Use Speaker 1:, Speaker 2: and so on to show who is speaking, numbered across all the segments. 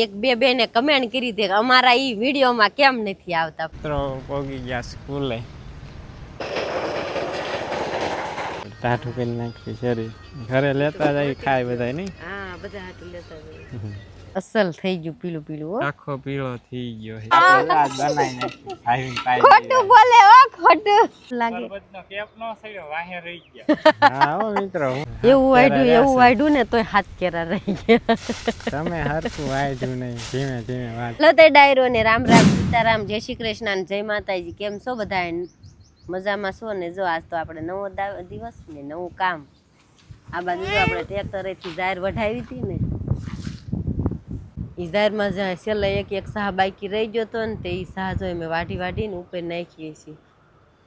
Speaker 1: એક બે બેને કમેન્ટ કરી હતી કે અમારા ઈ વિડીયોમાં કેમ નથી આવતા.
Speaker 2: મિત્રો પોગી ગયા સ્કૂલે. ટાઢું કરી નાખ્યું શરીર. ઘરે લેતા જાય ખાય બધા નહીં.
Speaker 1: હા બધા હાટું લેતા જાય. અસલ થઈ ગયું પીલું પીલું હો.
Speaker 2: આખો પીળો થઈ ગયો છે. આ બનાઈ નાખ્યું. આવીને પાઈ
Speaker 1: ખોટું બોલે હો ખોટું લાગે.
Speaker 2: પરબતનો કેપ નો સડ્યો વાહે રહી ગયા. હા હો મિત્રો.
Speaker 1: એવું વાડ્યું ને તોય હાથ કેરા રહી ગયા.
Speaker 2: તમે હરખું વાડ્યું નહીં ધીમે ધીમે વાડ.
Speaker 1: લો તે ડાયરો ને રામ રામ સીતારામ જય શ્રી કૃષ્ણ અને જય માતાજી. કેમ છો બધા? મજામાં છો ને? જો આજ તો આપણે નવો દિવસ ને નવું કામ. આ બાજુ જો આપણે ટ્રેક્ટરેથી જાહેર વઢાવી હતી ને એ જાહેરમાં છેલ્લે એક સાહ બાકી રહી ગયો હતો ને તે એ સાહ જો મેં વાઢીને ઉપર નાખીએ છીએ.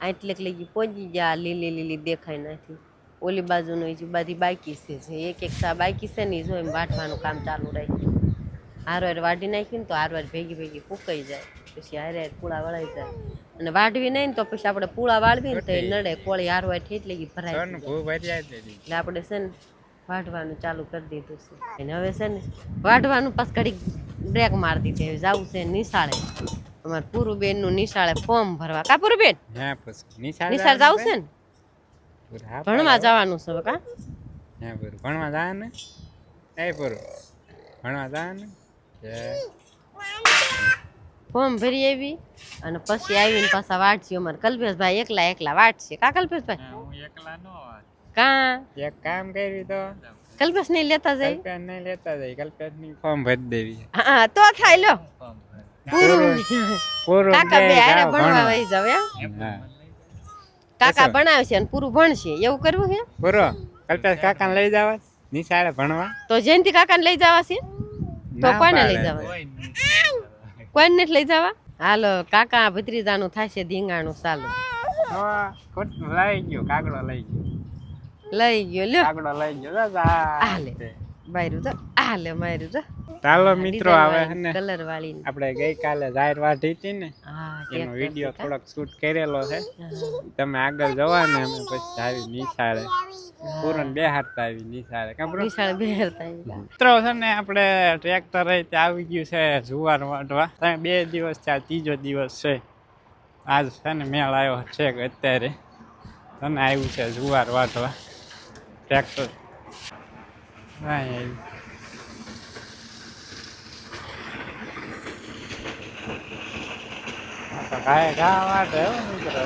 Speaker 1: આટલે લઈ પહોંચી ગયા. લીલી દેખાય નથી. ઓલી બાજુનો એ બધી બાકી છે. જે એક સાહ બાકી છે ને એ જો એમ વાઢવાનું કામ ચાલુ રાખ્યું. હારવાર વાઢી નાખ્યું ને તો હારવાર ભેગી ફૂંકાઈ જાય. પછી હારે પૂળા વળાઈ જાય. અને વાઢવી નહીં ને તો પછી આપણે પૂળા વાળવી ને તો એ નડે. કોળી હારવાર એટલે ભરાય એટલે આપણે છે ને વાઢવાનું ચાલુ કરી દીધું છે. અને હવે છે ને વાઢવાનું પાછ ઘડી બ્રેક મારી દીધી. હવે જવું છે નિશાળે. અમારે પૂરુબેન નું નિશાળે ફોર્મ ભરવા. કા પૂરુબેન નિશાળ જવું છે ને ભણવા જવાનું છે. કા
Speaker 2: ભણવા જવાનું ભણવા જવાનું
Speaker 1: ફોર્મ ભરી આવી અને પછી આવીને પાછા વાટશે. અમારે કલ્પેશભાઈ એકલા વાટશે. કા કલ્પેશભાઈ?
Speaker 2: હું એકલા નો
Speaker 1: કા
Speaker 2: એક કામ કર્યું તો
Speaker 1: કલ્પેશ નહીં લેતા જાય.
Speaker 2: કલ્પેશ નહીં લેતા જાય. કલ્પેશ ની ફોર્મ ભરી દેવી.
Speaker 1: હા તો થાય લો પૂરું કાકા બે હારે ભણવા વહી જાવ એમ. કાકા ભણાવશે અને પૂરું ભણશે એવું કરવું છે.
Speaker 2: પૂરો કલ્પેશ કાકાને લઈ જવા નિશાળે ભણવા.
Speaker 1: તો જયંતિ કાકાને લઈ જવા છે તો કોઈને લઈ જવા? કોઈને નથી લઈ જવા. હાલો કાકા ભત્રીજાનું થશે ધીંગાણું ચાલુ.
Speaker 2: લઈ ગયો કાગડો લઈ
Speaker 1: ગયો લ્યો
Speaker 2: કાગડો લઈ ગયો.
Speaker 1: હાલે બાયરું તો હાલે માર્યું તો.
Speaker 2: ચાલો મિત્રો આવે છે ને
Speaker 1: કલર વાળી
Speaker 2: આપણે ગઈકાલે જાહેર વાઢી હતી ને એનો વિડીયો થોડોક શૂટ કરેલો છે. તમે આગળ જવા ને અમે પછી આવી નિશાળે પૂરણ બેહારતા આવી નિશાળે.
Speaker 1: નિશાળે બેહારતા
Speaker 2: મિત્રો છે ને આપણે ટ્રેક્ટર આવી ગયું છે જુવાર વાટવા. 2 દિવસ છે. 3જો દિવસ છે. આજ છે ને મેળ આવ્યો છે કે અત્યારે તને આવ્યું છે જુવાર વાટવા ટ્રેક્ટર. ઘા વાટે મિત્રો.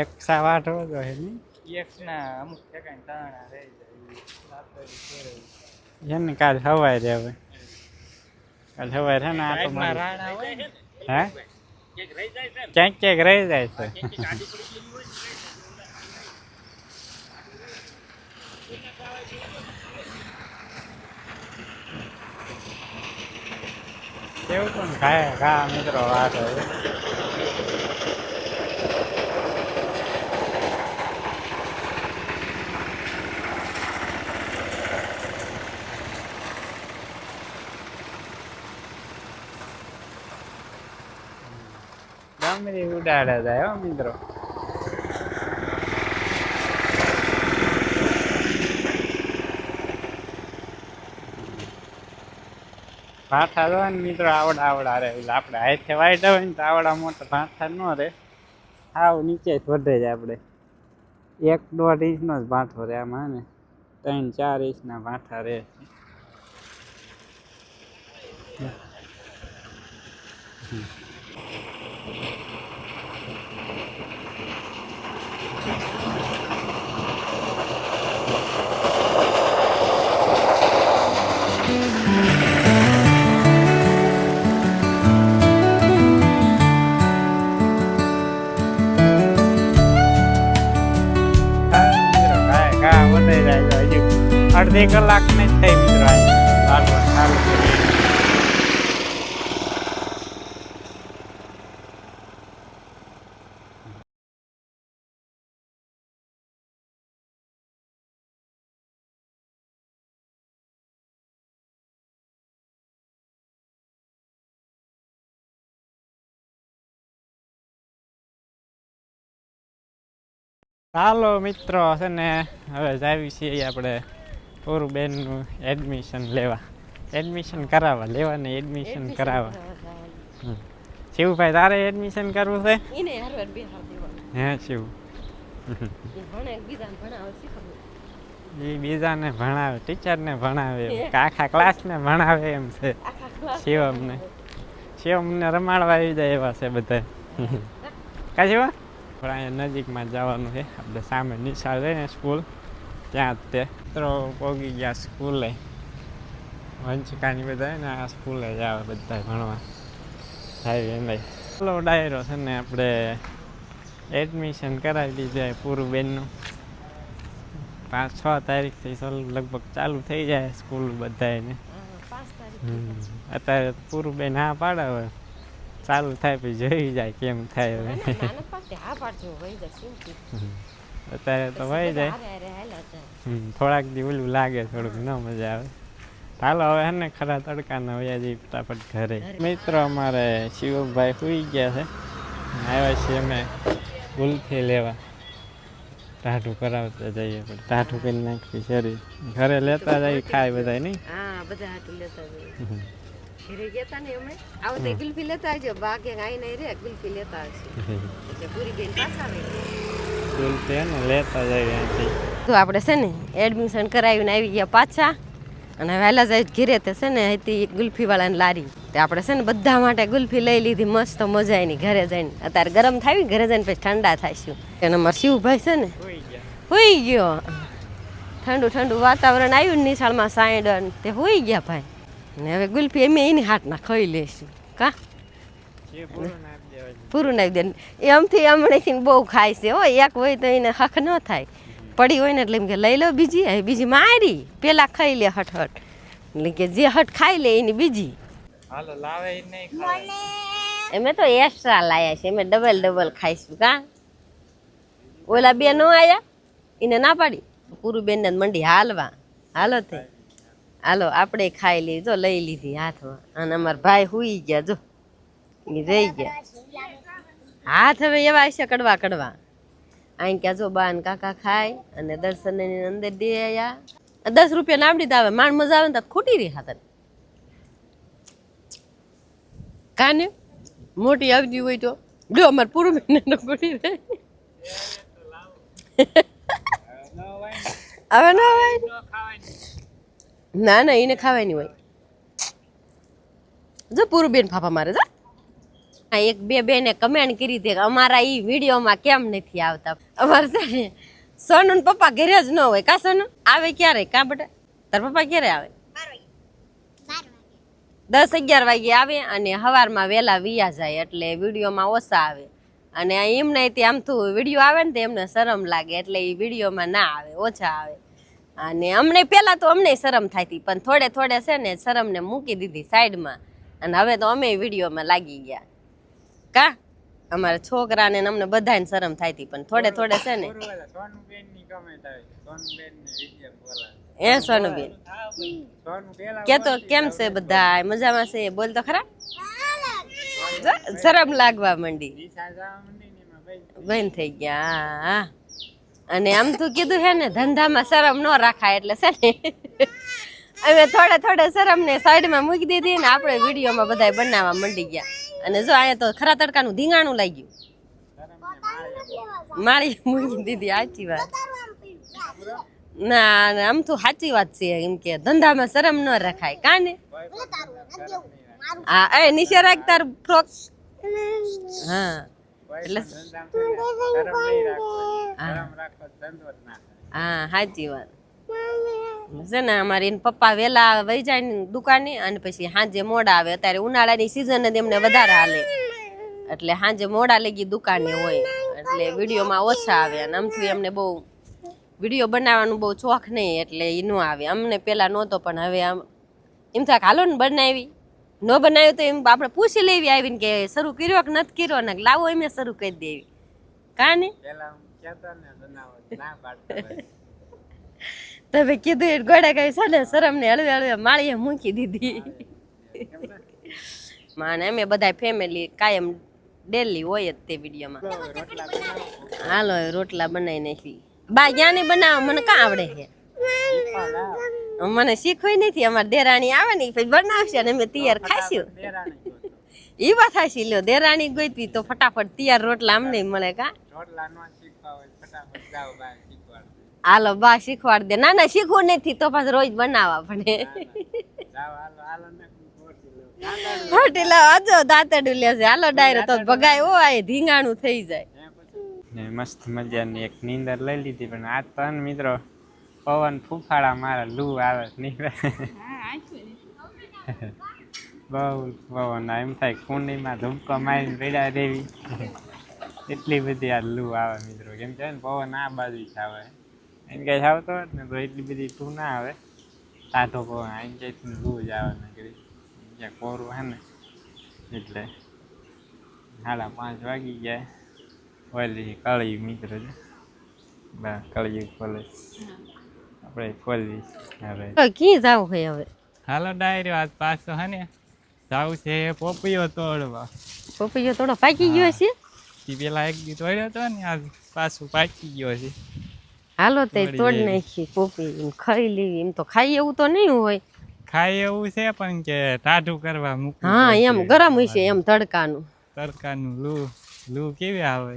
Speaker 2: એક સા વાટો તો હે ને એક ના અમુક ઠેકાણે તાણા રહી જાય. એને કાલ હવાય રે. હવે કાલ હવાય છે ને આ તો રાણા હોય ને હે ક્યાંક રહી જાય છે. કેવું પણ ખાય ઘા મિત્રો વાત હોય. ગામડી ઉડાડે જાય હો મિત્રો. ભાઠા જો ને મિત્રો આવડા રે. આપણે હાથે વાઈડા હોય ને તો આવડા મોટા ભાઠા ન રે. આવ નીચે જ વધે જાય. આપણે 1-1.5 ઇંચનો જ ભાઠો રે આમાં ને 3-4 ઇંચના ભાઠા રે. અડધી કલાક ને થઈ મિત્રો. ચાલો મિત્રો છે ને હવે જાવી છીએ આપણે પૂર્વબેનનું એડમિશન લેવા, એડમિશન કરાવવા, લેવા ને એડમિશન કરાવવા. શિવભાઈ તારે એડમિશન કરવું છે? હે શિવ? એ બીજાને ભણાવે, ટીચરને ભણાવે, આખા ક્લાસને ભણાવે એમ છે. શિવમને રમાડવા આવી જાય એવા છે બધા. કા શિવા? પણ અહીંયા નજીકમાં જવાનું છે આપણે, સામે નિશાળ છે ને સ્કૂલ, ત્યાં જ તે મિત્રો પોગી ગયા સ્કૂલે. વંચિકાની બધા ને આ સ્કૂલે જ આવે બધા ભણવા આવી એમ. ચાલો ડાયરો છે ને આપણે એડમિશન કરાવી દીધું પૂર્વબેનનું. 5-6 તારીખથી લગભગ ચાલુ થઈ જાય સ્કૂલ બધાને. અત્યારે પૂર્વબેન હા પાડે, હવે ચાલુ થાય પછી જોઈ જાય કેમ થાય. હવે અત્યારે તો વહી જાય, થોડાક દી ઓલું લાગે, થોડુંક ન મજા આવે. ચાલો હવે હે ને ખરા તડકાના વયા જઈએ ફટાફટ ઘરે. મિત્રો અમારે શિવભાઈ સુઈ ગયા છે, આવ્યા છીએ અમે ગુલ્ફી લેવા, ટાઢું કરાવતા જઈએ, પણ ટાઢું કરી નાખી શરીર. ઘરે લેતા જઈએ ખાય બધા નહીં?
Speaker 1: હા બધા હાટું લેતા જઈએ. ઘરે ગયા ને અમે આવતે ગુલ્ફી લેતા આવજો, બાકી આઈ નહીં રે ગુલ્ફી લેતા આવશે એટલે પૂરી બેન પાછા આવે
Speaker 2: ગુલ્ફી ને લેતા જઈએ અહીંથી.
Speaker 1: તો આપણે છે ને એડમિશન કરાવીને આવી ગયા પાછા, અને વહેલા જાય ઘેરે તે છે ને હતી ગુલ્ફી વાળાની લારી, તે આપણે છે ને બધા માટે ગુલ્ફી લઈ લીધી. મસ્ત મજા આવી ઘરે જઈને. અત્યારે ગરમ થાય, ઘરે જઈને પછી ઠંડા થાયશું. અને અમારા શિવભાઈ છે ને હોઈ ગયો, ઠંડુ ઠંડુ વાતાવરણ આવ્યું ને નિશાળમાં સાઈડ, તે હોઈ ગયા ભાઈ. ને હવે ગુલ્ફી અમે એની હાથના ખાઈ લઈશું. કા પૂરું નાખી દે એમથી હમણાંથી બહુ ખાય છે હો. એક હોય તો એને હક ન થાય, પડી હોય ને એટલે એમ કે લઈ લો બીજી, બીજી મારી પેલા ખાઈ લે હઠ, એટલે કે જે હઠ ખાઈ લે એની બીજી. અમે તો એક્સ્ટ્રા લાયા છે, અમે ડબલ ખાઈશું. કા ઓલા બે ન આયા, એને ના પાડી પૂરું બેન ને મંડી હાલવા. હાલો તે હાલો આપણે ખાઈ લઈએ. જો લઈ લીધી હાથમાં, અને અમારા ભાઈ હુઈ ગયા, જો રહી ગયા હાથ. હવે એવા હશે કડવા કડવા. અહીં ક્યાં જો બા ને કાકા ખાય અને દર્શન અંદર દે આયા. 10 રૂપિયા નામડી આવે, માણ મજા આવે ને તો ખૂટી રહી હાથ. કાને મોટી આવતી હોય તો જો અમારે પૂરું મહિને ન ખૂટી રહે. હવે ના હોય, ના એને ખાવાની હોય. જો પૂરું બેન ફાફા મારે. જો એક બે બેને કમેન્ટ કરી હતી અમારા ઈ વિડીયોમાં કેમ નથી આવતા. અમારે છે ને સોનુ ને પપ્પા ઘરે જ ન હોય. કા સોનુ આવે ક્યારે? કા બેટા તાર પપ્પા ક્યારે આવે? 10-11 વાગે આવે, અને સવારમાં વહેલા વિયા જાય, એટલે વિડીયોમાં ઓછા આવે. અને એમને આમ તો વિડીયો આવે ને તો એમને શરમ લાગે, એટલે એ વિડીયોમાં ના આવે, ઓછા આવે. અને અમને પેલા તો અમને શરમ થાય હતી, પણ થોડે છે ને શરમને મૂકી દીધી સાઈડમાં, અને હવે તો અમે વિડીયોમાં લાગી ગયા. કા અમારા છોકરાને અમને બધાને શરમ થાય હતી, પણ થોડે છે ને. એ સોનુબેન કેતો કેમ છે બધા? મજામાં છે? બોલ તો ખરા. શરમ લાગવા માંડી, બંધ થઈ ગયા. અને આમ તો કીધું હે ને ધંધામાં શરમ ન રાખાય, એટલે છે ને અમે થોડે શરમ ને સાઈડમાં મૂકી દીધી ને આપણે વિડીયોમાં બધા બનાવવા માંડી ગયા. અને જો અહીંયા તો ખરા તડકાનું ધીંગાણું લાગ્યું, માળી મૂકી દીધી. સાચી વાત. ના આમ તો સાચી વાત છે, એમ કે ધંધામાં શરમ ન રખાય. કાને હા એ નીચે રાખ તાર ફ્રોક. હા એટલે હા સાચી વાત છે ને. અમારે એને પપ્પા વેલા વહી જાય ને દુકાને, અને પછી સાંજે મોડા આવે. અત્યારે ઉનાળાની સિઝન જ એમને વધારે હાલે, એટલે સાંજે મોડા લગી દુકાને હોય, એટલે વિડીયોમાં ઓછા આવે. અને આમથી એમને બહુ વિડીયો બનાવવાનું બહુ શોખ નહીં, એટલે એ ન આવે. અમને પેલા નહોતો, પણ હવે આમ એમ થાય હાલો ને બનાવી. ન બનાવ્યું તો એમ આપણે પૂછી લેવી આવીને કે શરૂ કર્યો કે નથી કર્યો, ને લાવો એમ શરૂ કરી દેવી. કાને તમે કીધું એ ગોડા ગઈ છે ને શરમ ને હળવે માળીએ મૂકી દીધી. માને અમે બધા ફેમિલી કાયમ ડેલી હોય જ તે વિડીયોમાં. હાલો હવે રોટલા બનાવી નાખી. બા ક્યાં નહીં બનાવ મને કાં આવડે છે. મને શીખવી નથી. અમારે દેરાણી આવે ને પછી બનાવશે ને અમે તૈયાર ખાઈશું. ઈ વાત હાચી. લ્યો દેરાણી ગોઈતી તો ફટાફટ તૈયાર રોટલા અમને મળે કા. હાલો બા શીખવાડ દે. ના ના શીખવું નથી તો પાછું રોજ બનાવવા પડે. રોટી લાવ આજો દાંતડું લેશે. હાલો ડાયરો તો ભગાય ઓ આ ધીંગાણું થઈ જાય.
Speaker 2: મસ્ત મજાની એક નીંદર લઈ લીધી પણ આજ તો મિત્રો પવન ફૂફાડા મારે લૂ આવે નહીં. બહુ પવન એમ થાય કુંડીમાં ધૂમકો મારીને પડ્યા દેવી. એટલી બધી આ લૂ આવે મિત્રો. કેમ કે ને પવન આ બાજુ જ આવે. એમ કઈ આવતો હોત ને તો એટલી બધી લૂ ના આવે. સાધો પવન એમ કઈ લૂ જ આવે ને કરી જ્યાં કોરું હે ને એટલે 5:30 વાગી જાય. ઓલી કળી મિત્ર છે બા કળી ખોલે આપણે ખોલી હવે
Speaker 1: કી જાવ હે હવે.
Speaker 2: હાલો ડાયરો આજ પાછો હે ને જાવ છે પોપૈયો તોડવા.
Speaker 1: પોપૈયો થોડો પાકી ગયો છે.
Speaker 2: ઈ પેલા એક દી તોડ્યો હતો ને આજ પાછું પાકી ગયો છે.
Speaker 1: હાલો તે તોડ નાખી પોપૈયું ખાઈ લેવી. એમ તો ખાઈ એવું તો નહીં હોય.
Speaker 2: ખાય એવું છે પણ કે ટાઢું કરવા મૂકવું.
Speaker 1: હા એમ ગરમ હશે એમ તડકાનું.
Speaker 2: તડકાનું લૂ કેવી આવે.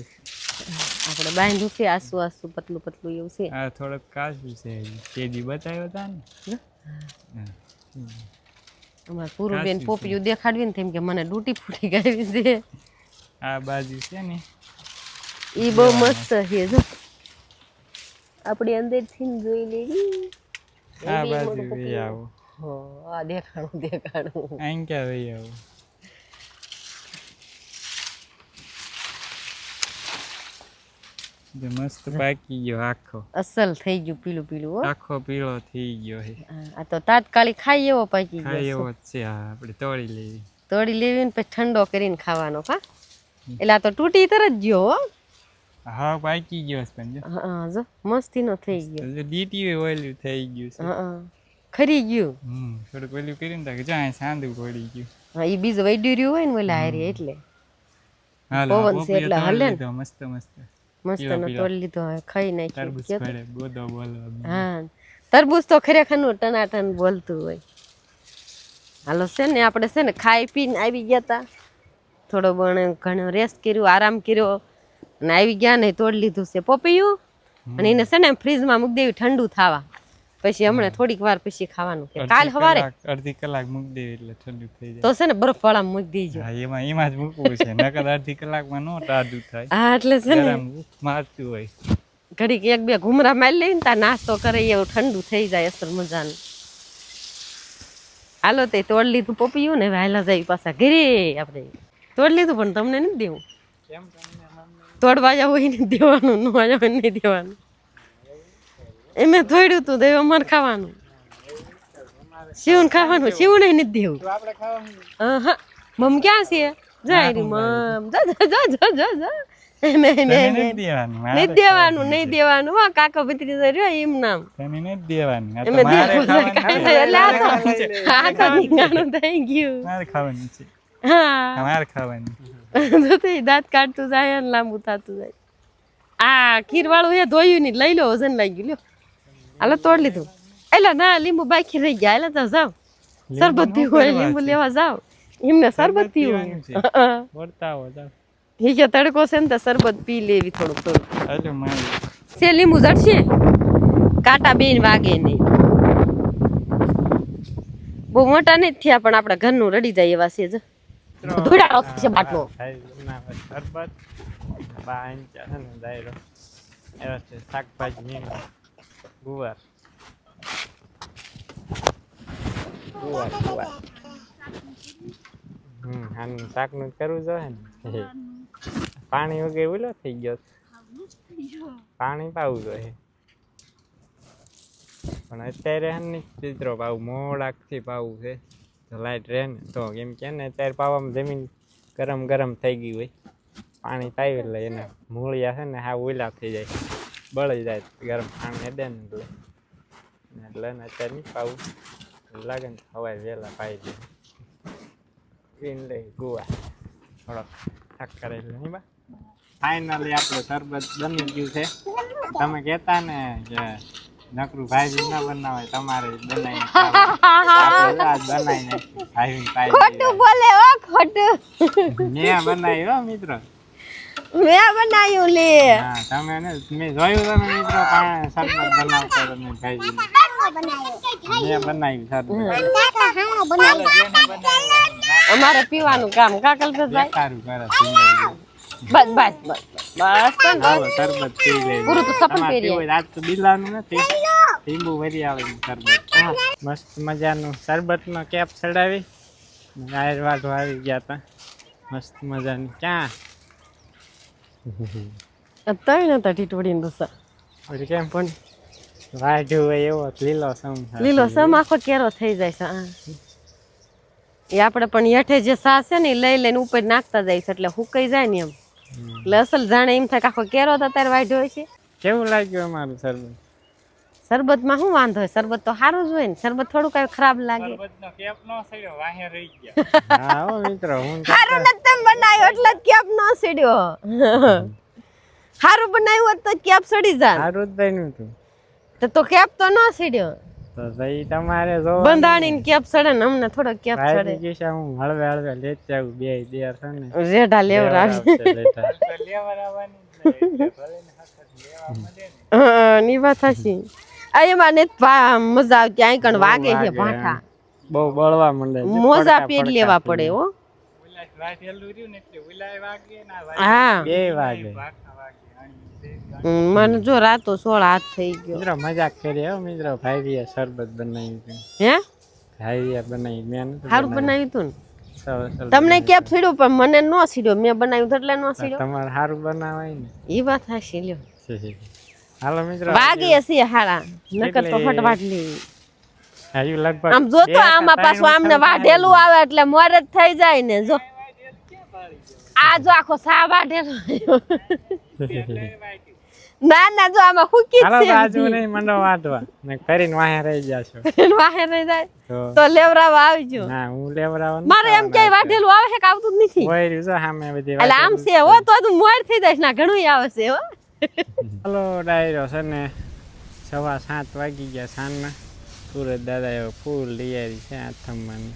Speaker 1: આપણે બાંધ્યું છે આસુ આસુ પતલું પતલું એવું છે.
Speaker 2: હા થોડુંક કાચું છે. તેજી બતાવ્યો હતા ને
Speaker 1: અમારે પૂરું બેન પોપૈયું દેખાડવી ને તેમ કે મને ડૂટી ફૂટી ગાવી છે.
Speaker 2: આ બાજુ છે ને
Speaker 1: ઈ બહુ મસ્ત છે જો. આપણી અંદર થી જોઈ લેવી.
Speaker 2: આ બાજુ વે આવો.
Speaker 1: આ દેખાડું
Speaker 2: અહીં ક્યાં વે આવો. મસ્ત પાકી ગયો આખો.
Speaker 1: અસલ થઈ ગયું પીળું પીળું.
Speaker 2: આખો પીળો થઈ ગયો છે.
Speaker 1: આ તો તાત્કાલિક ખાઈ એવો પાકી ગયો.
Speaker 2: ખાઈ એવો જ છે. આપણે
Speaker 1: તોડી લેવી ને પછી ઠંડો કરીને ખાવાનો. કા એટલે આ તો તૂટી તરત ગયો હો.
Speaker 2: હા પાકી ગયો છે પણ
Speaker 1: હા જો મસ્તીનો થઈ ગયો.
Speaker 2: ડીટી ઓઇલ થઈ ગયું છે.
Speaker 1: હા ખરી ગયું.
Speaker 2: થોડુંક ઓલું કરીને તાકે જાય સાંદું પડી ગયું.
Speaker 1: હા ઈ બીજું વૈડ્યું રહ્યું હોય ને ઓલા હારી એટલે પવન છે એટલે હલે ને.
Speaker 2: મસ્ત
Speaker 1: મસ્ત નો તોડી લીધો. હવે ખાઈ નાખ્યું.
Speaker 2: ગોદો બોલવા.
Speaker 1: હા તરબૂચ તો ખરેખર નું ટનાટન બોલતું હોય. હાલો છે ને આપણે છે ને ખાઈ પીને આવી ગયા તા. થોડો ઘણો રેસ્ટ કર્યું આરામ કર્યો અને આવી ગયા ને તોડી લીધું છે પોપૈયું. અને એને છે ને ફ્રીજમાં મૂકી દેવી ઠંડુ થવા. પછી હમણાં થોડીક વાર પછી ખાવાનું છે. કાલ સવારે
Speaker 2: અડધી કલાક મૂકી દેવી એટલે ઠંડુ થઈ જાય.
Speaker 1: તો છે ને બરફ વાળા મૂકી દેજો.
Speaker 2: એમાં જ મૂકવું છે. નકર અડધી કલાકમાં નો ટાઢું થાય.
Speaker 1: હા એટલે છે ને
Speaker 2: મારતું હોય.
Speaker 1: ઘડીક એક બે ઘુમરા મારી લઈને તા નાસ્તો કરે એવું ઠંડુ થઈ જાય અસર મજાનું. હાલો તે તોડ લીધું પોપૈયું ને વહેલા જાય પાછા ઘરે. આપણે તોડ લીધું પણ તમને નથી દેવું. તોડવા જવું હોય નથી દેવાનું. ન જવું નહીં દેવાનું. એમે થોડ્યું તું દેવ અમારે ખાવાનું. શિવને ખાવાનું. શિવને નથી દેવું. હા મમ ક્યાં છે જાય રી મમ નહીં દેવાનું નહીં દેવાનું. હા કાકા ભત્રી રહ્યો એમ નામ એટલે આ તો નીંગાણું થઈ ગયું. હા દાંત કાઢતું જાય ને લાંબુ થતું જાય. આ ખીર વાળું એ ધોયું નહીં લઈ લો વજન લાગી લ્યો. હાલો તોડ લીધું. એટલે ના લીંબુ બાકી રહી ગયા. એટલે તો જાવ શરબત પીવું હોય લીંબુ લેવા જાવ. એમને શરબત પીવું ઠીક છે. તડકો છે ને તો શરબત પી લેવી થોડુંક થોડુંક. છે લીંબુ જડશે કાંટા બેન વાગે નહીં. બહુ મોટા નથી થયા પણ આપણા ઘરનું રડી જાય એવા છે. ધોળા છે બાટલો.
Speaker 2: શાકભાજી ગુવાર આનું શાકનું કરવું જોઈએ ને. પાણી વગર ઓલો થઈ ગયો. પાણી પાવું જોઈએ પણ અત્યારે ચિત્રો પાવું મોડાકથી પાવું છે. લાઈટ રહે ને તો કેમ કે ને અત્યારે પાવામાં જમીન ગરમ ગરમ થઈ ગઈ હોય. પાણી પાવી એટલે એને મૂળિયા છે ને હા ઓલા થઈ જાય બળી જાય. ગરમ પાણી દે ને એટલે અત્યારે નહીં પાવું લાગે ને હવાય વહેલા પાઈ દે. પીને લઈ ગુવા થોડોક શાક કરેલું નહીં બા ફાઇનલી આપણું શરબત બની ગયું છે તમે કહેતા ને કે નકરું ભાઈ ના બનાવે તમારે બનાવીને બનાવીને
Speaker 1: ખોટું બોલે હો ખોટું
Speaker 2: મેં બનાવી હો મિત્રો
Speaker 1: મેં બનાવ્યું લે
Speaker 2: હા તમે ને મેં જોયું તમે મિત્રો પણ શરબત બનાવતો તમે ભાઈ મેં બનાવ્યું શરબત
Speaker 1: અમારે પીવાનું કામ કાકલ ભાઈ
Speaker 2: સારું કરે સુંદર
Speaker 1: બસ બસ બસ બસ તો
Speaker 2: હાલો શરબત પી લે
Speaker 1: પૂરું તો સપન પહેરીએ
Speaker 2: આજ તો બિલાનું નથી લીંબુ ભરી આવે શરબત મસ્ત મજાનું શરબતનો કેપ ચડાવી ગાયર વાઢો આવી ગયા હતા મસ્ત મજાની ક્યાં
Speaker 1: અત્યારે નતા ટીટોડીને દોસા
Speaker 2: ઓલી કેમ પણ વાઢ્યું હોય એવો લીલો સમ
Speaker 1: લીલો સમ આખો કેરો થઈ જાય છે હા એ આપણે પણ હેઠે જે સા છે ને લઈ લઈને ઉપર નાખતા જાય છે એટલે હુકાઈ જાય ને એમ એટલે અસલ જાણે એમ થાય કે આખો કેરો તો અત્યારે વાઢ્યો હોય છે
Speaker 2: કેવું લાગ્યું અમારું શરબત
Speaker 1: શરબતમાં શું વાંધો હોય શરબત તો સારું જ હોય ને શરબત થોડું કઈ ખરાબ લાગે
Speaker 2: શરબતનો કેપ નો સડ્યો વાહે રહી ગયા હા હો મિત્રો હું
Speaker 1: સારું નથી તેમ બનાવ્યો એટલે જ કેપ ન સડ્યો સારું બનાવ્યું હોત તો કેપ સડી જાય
Speaker 2: સારું જ બન્યું હતું
Speaker 1: તો કેપ તો ન સડ્યો
Speaker 2: તો ભાઈ તમારે જો
Speaker 1: બંધાણીને કેપ સડે ને અમને થોડો કેપ સડે
Speaker 2: ભાઈ કિસ્સા હું હળવે હળવે લેતી આવું બે દેર છે ને
Speaker 1: રેઢા લેવરાવી ની વાત હશી આ એમાં ને મજા આવતી આઈ કણ વાગે છે ભાઠા
Speaker 2: બહુ બળવા માંડે
Speaker 1: મોજા પેટ લેવા પડે હો હા
Speaker 2: બે વાગે
Speaker 1: મને જો રાતો 16 હાથ થઈ ગયો
Speaker 2: મિત્રો મજાક કરી હો મિત્રો ભાઈએ શરબત બનાવ્યું
Speaker 1: હે
Speaker 2: ભાઈએ બનાવી મેં
Speaker 1: સારું બનાવ્યું તું ને
Speaker 2: તમને
Speaker 1: તમને કેપ સીડ્યો પણ મને નો સીડ્યો મેં બનાવ્યું તો એટલે નો સીડ્યો
Speaker 2: તમારે સારું બનાવાય ને
Speaker 1: એ વાત હાશી લ્યો
Speaker 2: હાલો મિત્રો
Speaker 1: વાગે છે હાડા નકર તો ફટવાટ લેવી
Speaker 2: હજુ લગભગ
Speaker 1: આમ જોતો આમાં પાછું આમને વાઢેલું આવે એટલે મોર જ થઈ જાય ને જો આ જો આખો સા વાઢેલો ના ના જો આમાં હુકી
Speaker 2: હાલો
Speaker 1: છે
Speaker 2: બાજુ નહીં મંડો વાટવા ને કરીને વાહે રહી જાશો
Speaker 1: વાહે નહીં જાય તો લેવરાવા આવજો
Speaker 2: ના હું લેવરાવાનું
Speaker 1: મારે એમ ક્યાંય વાઢેલું આવે છે કે આવતું જ નથી
Speaker 2: કોઈ રહ્યું છે સામે બધી
Speaker 1: એટલે આમ છે હો તો તું મોર થઈ જાય ના ઘણું આવે છે હો
Speaker 2: હાલો ડાયરો છે ને 7:15 વાગી ગયા સાંજના સુરત દાદા એવો ફૂલ તૈયારી છે આથમવાની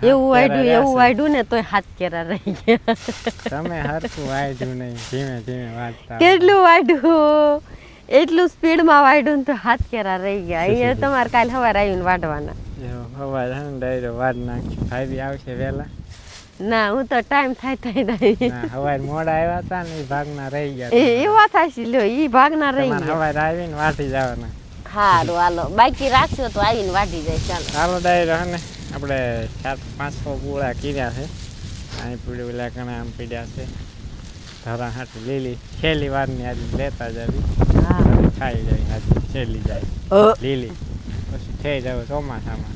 Speaker 1: એવું વાઢ્યું ને તોય હાથ કેરા રહી ગયા
Speaker 2: તમે હરખું વાઢ્યું નહીં ધીમે ધીમે વાંચતા
Speaker 1: કેટલું વાઢ્યું એટલું સ્પીડમાં વાઢ્યું ને તો હાથ કેરા રહી ગયા અહીંયા તમારે કાલે સવારે આવીને વાઢવાના
Speaker 2: હવા છે ને ડાયરો વાઢ નાખ્યો ભાઈ આવશે વહેલા
Speaker 1: ના હું તો ટાઈમ થાય
Speaker 2: હવારે મોડા આવ્યા હતા ને એ ભાગના રહી ગયા
Speaker 1: એ વાત હાચી લ્યો ઈ ભાગના રહી ગયા
Speaker 2: હવારે આવીને વાઢી જવાના
Speaker 1: હારું હાલો બાકી રાખ્યો તો આવીને વાઢી જાય ચાલો
Speaker 2: હાલો ડાયરો હે ને આપણે 400-500 ગોળા કર્યા છે અહીં પીડ્યું ઓલા કણા આમ પીડ્યા છે ધરા હાટી લીલી છેલ્લી વારની આજે લેતા જાવી ખાઈ જાય આજે છેલ્લી જાય લીલી પછી થઈ જાવ ચોમાસામાં